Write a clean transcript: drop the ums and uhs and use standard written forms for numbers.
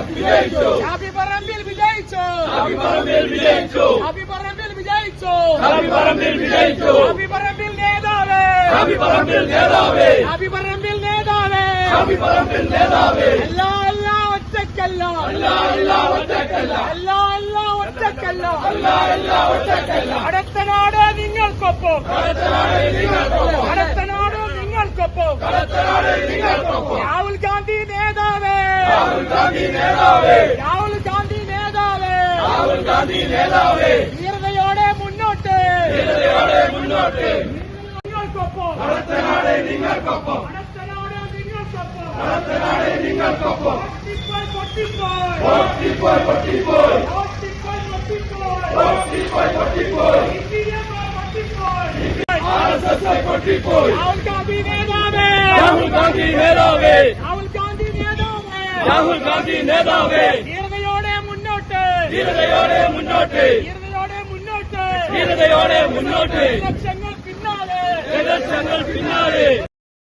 വിജയിച്ചു. ഷാഫി പറമ്പിൽ വിജയിച്ചു. ഷാഫി പറമ്പിൽ വിജയിച്ചു. ഷാഫി പറമ്പിൽ വിജയിച്ചു. ഷാഫി പറമ്പിൽ വിജയിച്ചു. ഷാഫി പറമ്പിൽ നേതാവ്. ഷാഫി പറമ്പിൽ നേതാവ്. ഷാഫി പറമ്പിൽ നേതാവ്. ഷാഫി പറമ്പിൽ നേതാവ്. അല്ല അല്ല ഒറ്റക്കല്ല. അല്ല അല്ല ഒറ്റക്കല്ല. അല്ല അല്ല ഒറ്റക്കല്ല. അല്ല അല്ല ഒറ്റക്കല്ല. കടത്തനാട് നിങ്ങൾക്കൊപ്പം. കടത്തനാട് നിങ്ങൾക്കൊപ്പം. കടത്തനാട് നിങ്ങൾക്കൊപ്പം. കടത്തനാട് നിങ്ങൾക്കൊപ്പം. രാഹുൽ ഗാന്ധി നേതാവ്. രാഹുൽ ഗാന്ധി നേതാവ്. രാഹുൽ ഗാന്ധി നേതാവ്. രാഹുൽ ഗാന്ധി നേതാവ്. ധീരതയോടെ മുന്നോട്ട്. ധീരതയോടെ മുന്നോട്ട്. നിങ്ങൾക്കൊപ്പം. കടത്തനാട് നിങ്ങൾക്കൊപ്പം. കടത്തനാട് നിങ്ങൾക്കൊപ്പം. കടത്തനാട് നിങ്ങൾക്കൊപ്പം. പൊട്ടിപ്പോയി പൊട്ടിപ്പോയി പൊട്ടിപ്പോയി പൊട്ടിപ്പോയി പൊട്ടിപ്പോയി പൊട്ടിപ്പോയി പൊട്ടിപ്പോയി ആർഎസ്എസ് പൊട്ടിപ്പോയി. രാഹുൽ ഗാന്ധി നേതാവ്. രാഹുൽ ഗാന്ധി നേതാവ്. രാഹുൽ ഗാന്ധി നേതാവ്. രാഹുൽ ഗാന്ധി നേതാവ്. ധീരതയോടെ മുന്നോട്ട്. ധീരതയോടെ മുന്നോട്ട്. ധീരതയോടെ മുന്നോട്ട്. ധീരതയോടെ മുന്നോട്ട്. ലക്ഷ്യങ്ങൾ പിന്നാലെ. ലക്ഷ്യങ്ങൾ പിന്നാലെ.